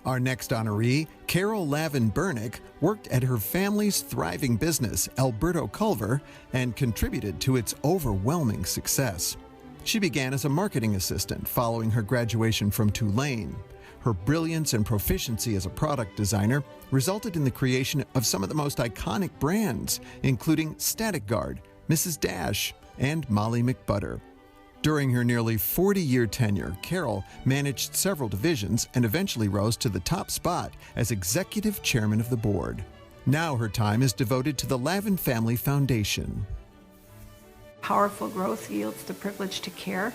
Our next honoree, Lavin Bernick, worked at her family's thriving business, Alberto Culver, and contributed to its overwhelming success. She began as a marketing assistant following her graduation from Tulane. Her brilliance and proficiency as a product designer resulted in the creation of some of the most iconic brands, including Static Guard, Mrs. Dash, and Molly McButter. During her nearly 40-year tenure, Carol managed several divisions and eventually rose to the top spot as executive chairman of the board. Now her time is devoted to the Lavin Family Foundation. Powerful growth yields the privilege to care.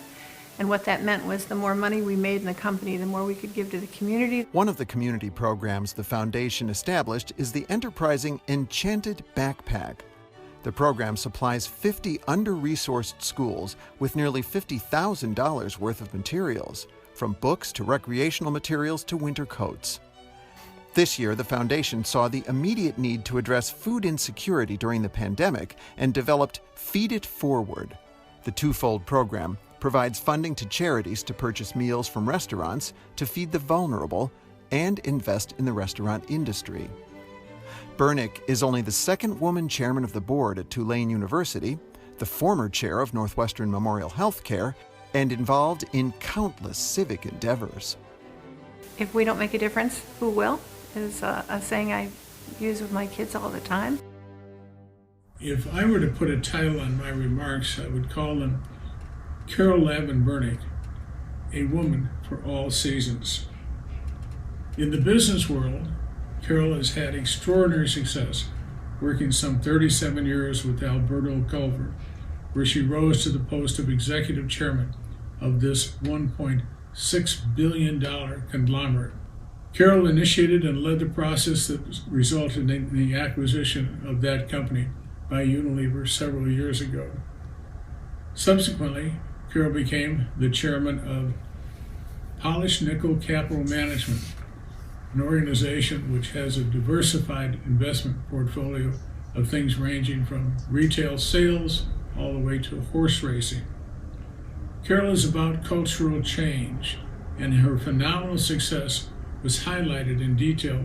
And what that meant was the more money we made in the company, the more we could give to the community. One of the community programs the foundation established is the enterprising Enchanted Backpack. The program supplies 50 under-resourced schools with nearly $50,000 worth of materials, from books to recreational materials to winter coats. This year, the foundation saw the immediate need to address food insecurity during the pandemic and developed Feed It Forward. The twofold program provides funding to charities to purchase meals from restaurants to feed the vulnerable and invest in the restaurant industry. Bernick is only the second woman chairman of the board at Tulane University, the former chair of Northwestern Memorial Healthcare, and involved in countless civic endeavors. If we don't make a difference, who will? Is a saying I use with my kids all the time. If I were to put a title on my remarks, I would call them Lavin Bernick, a woman for all seasons. In the business world, Carol has had extraordinary success, working some 37 years with Alberto Culver, where she rose to the post of executive chairman of this $1.6 billion conglomerate. Carol initiated and led the process that resulted in the acquisition of that company by Unilever several years ago. Subsequently, Carol became the chairman of Polished Nickel Capital Management, an organization which has a diversified investment portfolio of things ranging from retail sales all the way to horse racing. Carol is about cultural change, and her phenomenal success was highlighted in detail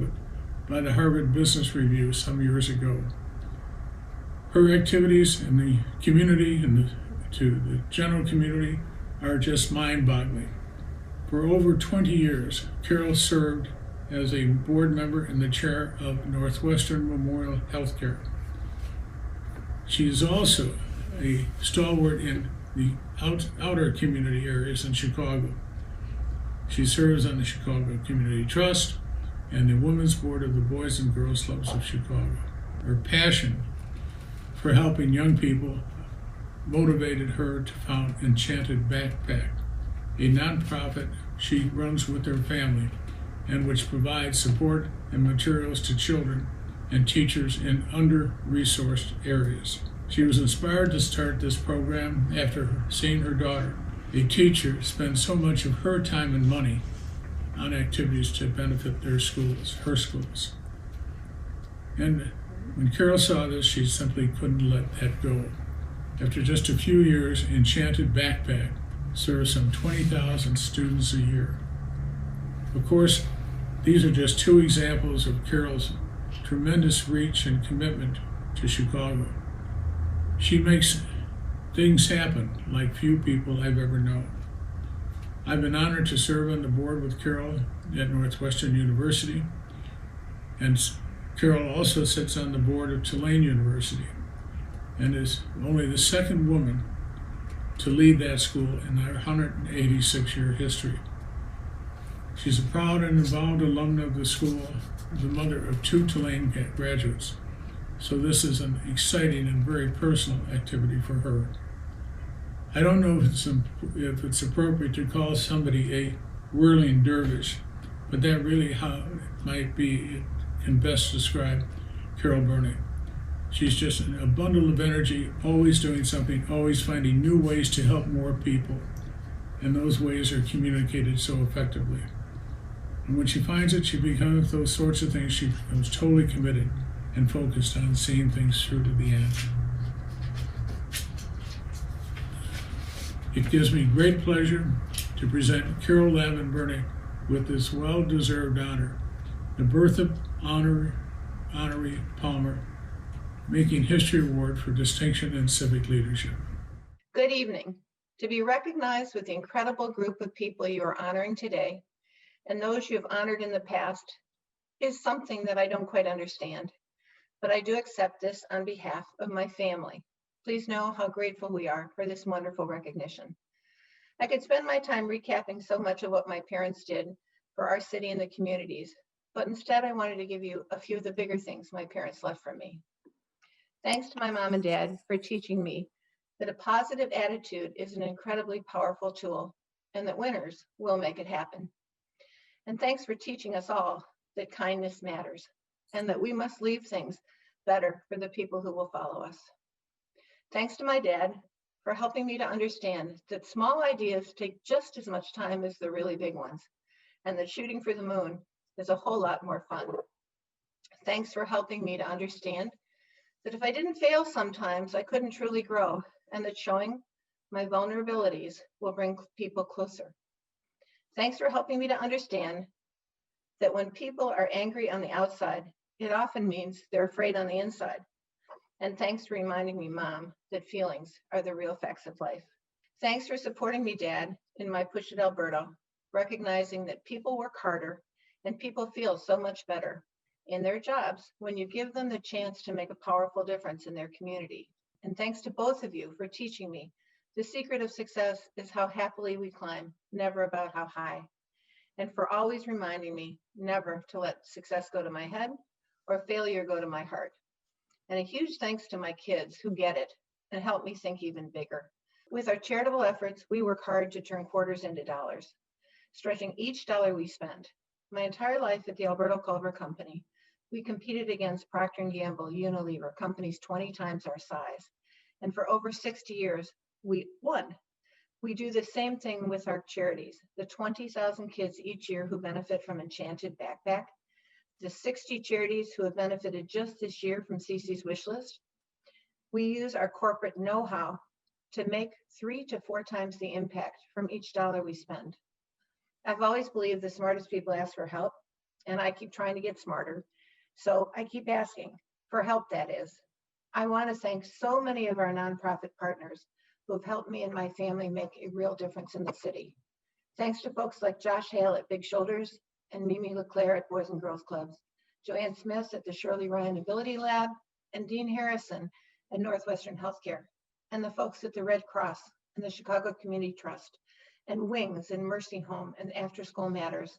by the Harvard Business Review some years ago. Her activities in the community and to the general community are just mind-boggling. For over 20 years, Carol served as a board member and the chair of Northwestern Memorial Healthcare. She is also a stalwart in the outer community areas in Chicago. She serves on the Chicago Community Trust and the Women's Board of the Boys and Girls Clubs of Chicago. Her passion for helping young people motivated her to found Enchanted Backpack, a nonprofit she runs with her family and which provides support and materials to children and teachers in under-resourced areas. She was inspired to start this program after seeing her daughter, a teacher, spend so much of her time and money on activities to benefit her schools. And when Carol saw this, she simply couldn't let that go. After just a few years, Enchanted Backpack serves some 20,000 students a year. Of course, these are just two examples of Carol's tremendous reach and commitment to Chicago. She makes things happen like few people I've ever known. I've been honored to serve on the board with Carol at Northwestern University, and Carol also sits on the board of Tulane University and is only the second woman to lead that school in their 186-year history. She's a proud and involved alumna of the school, the mother of 2 Tulane graduates. So this is an exciting and very personal activity for her. I don't know if it's appropriate to call somebody a whirling dervish, but that really how it might be, it can best describe Carol Bernick. She's just a bundle of energy, always doing something, always finding new ways to help more people. And those ways are communicated so effectively. And when she finds it, she becomes those sorts of things. She becomes totally committed and focused on seeing things through to the end. It gives me great pleasure to present Lavin Bernick with this well-deserved honor, the Berthe Honoré Palmer Making History Award for Distinction in Civic Leadership. Good evening. To be recognized with the incredible group of people you are honoring today and those you have honored in the past is something that I don't quite understand, but I do accept this on behalf of my family. Please know how grateful we are for this wonderful recognition. I could spend my time recapping so much of what my parents did for our city and the communities, but instead I wanted to give you a few of the bigger things my parents left for me. Thanks to my mom and dad for teaching me that a positive attitude is an incredibly powerful tool and that winners will make it happen. And thanks for teaching us all that kindness matters and that we must leave things better for the people who will follow us. Thanks to my dad for helping me to understand that small ideas take just as much time as the really big ones, and that shooting for the moon is a whole lot more fun. Thanks for helping me to understand that if I didn't fail sometimes, I couldn't truly grow, and that showing my vulnerabilities will bring people closer. Thanks for helping me to understand that when people are angry on the outside, it often means they're afraid on the inside. And thanks for reminding me, Mom, that feelings are the real facts of life. Thanks for supporting me, Dad, in my push at Alberta, recognizing that people work harder and people feel so much better in their jobs when you give them the chance to make a powerful difference in their community. And thanks to both of you for teaching me the secret of success is how happily we climb, never about how high. And for always reminding me never to let success go to my head or failure go to my heart. And a huge thanks to my kids who get it and help me think even bigger. With our charitable efforts, we work hard to turn quarters into dollars, stretching each dollar we spend. My entire life at the Alberta Culver Company, we competed against Procter & Gamble, Unilever, companies 20 times our size. And for over 60 years, we won. We do the same thing with our charities, the 20,000 kids each year who benefit from Enchanted Backpack, the 60 charities who have benefited just this year from CC's wish list. We use our corporate know-how to make 3 to 4 times the impact from each dollar we spend. I've always believed the smartest people ask for help, and I keep trying to get smarter. So I keep asking for help, that is. I want to thank so many of our nonprofit partners who have helped me and my family make a real difference in the city. Thanks to folks like Josh Hale at Big Shoulders and Mimi LeClaire at Boys and Girls Clubs, Joanne Smith at the Shirley Ryan Ability Lab, and Dean Harrison at Northwestern Healthcare, and the folks at the Red Cross and the Chicago Community Trust, and Wings and Mercy Home and After School Matters,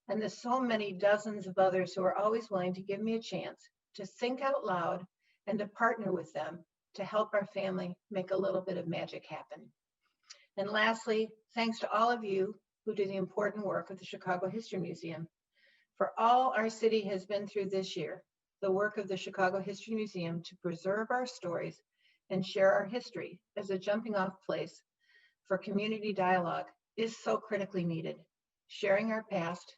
and the so many dozens of others who are always willing to give me a chance to think out loud and to partner with them to help our family make a little bit of magic happen. And lastly, thanks to all of you who do the important work of the Chicago History Museum. For all our city has been through this year, the work of the Chicago History Museum to preserve our stories and share our history as a jumping off place for community dialogue is so critically needed. Sharing our past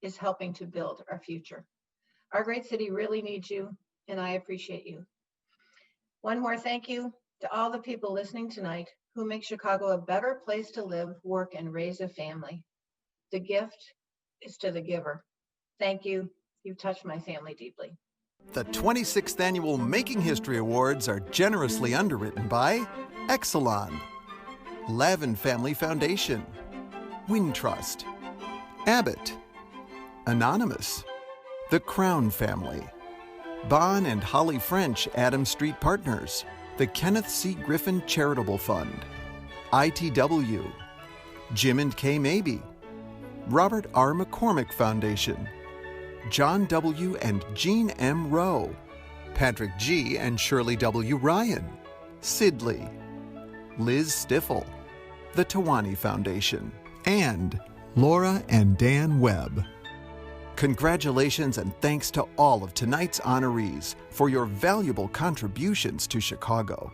is helping to build our future. Our great city really needs you, and I appreciate you. One more thank you to all the people listening tonight who make Chicago a better place to live, work, and raise a family. The gift is to the giver. Thank you. You've touched my family deeply. The 26th Annual Making History Awards are generously underwritten by Exelon, Lavin Family Foundation, WINTRUST, Abbott, Anonymous, The Crown Family, Bon and Holly French Adams Street Partners, the Kenneth C. Griffin Charitable Fund, ITW, Jim and Kay Mabie, Robert R. McCormick Foundation, John W. and Jeanne M. Rowe, Patrick G. and Shirley W. Ryan, SIDLEY, Liz Stiffel, the TAWANI Foundation, and Laura and Dan Webb. Congratulations and thanks to all of tonight's honorees for your valuable contributions to Chicago.